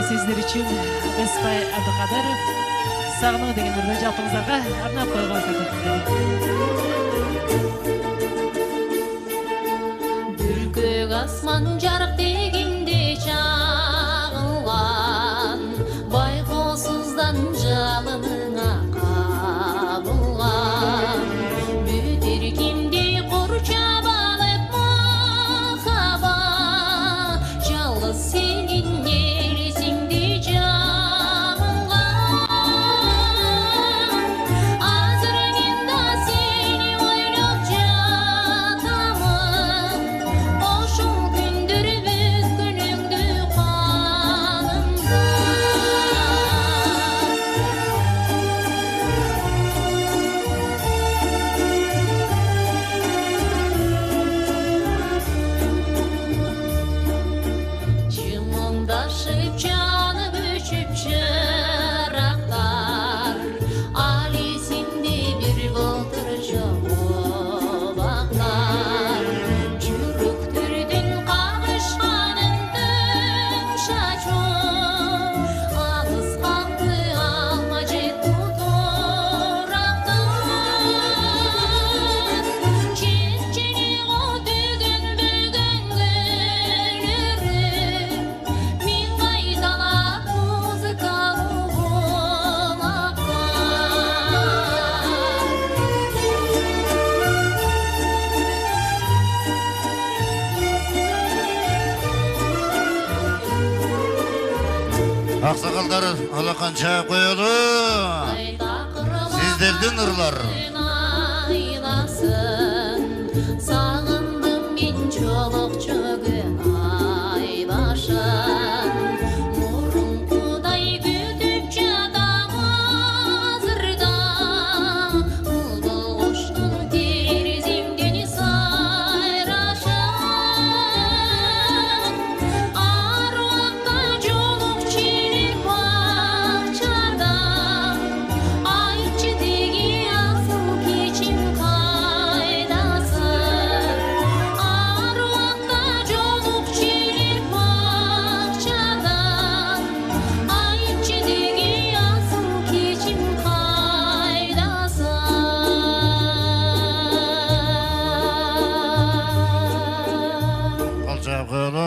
Sizler için Bespay Abdülkadirov Sağlığı деген ürün жалпыңыздарға арнап қойған Бүркөк асман жарық дегенде шағылған байқаусыздан жалыныңа қабылған бүтер кемде қоршап алып махаббат жалғыз сенен елесіңде жанып өшіп шырақтар алесінде бір былтыр жоғбақтар жүректердің қағышқанын түн шашу алыс қалды алма жетті торақтар шетчене қотыгін бүгін Ақсақалдар алақанша қойылы сіздердің ұрлар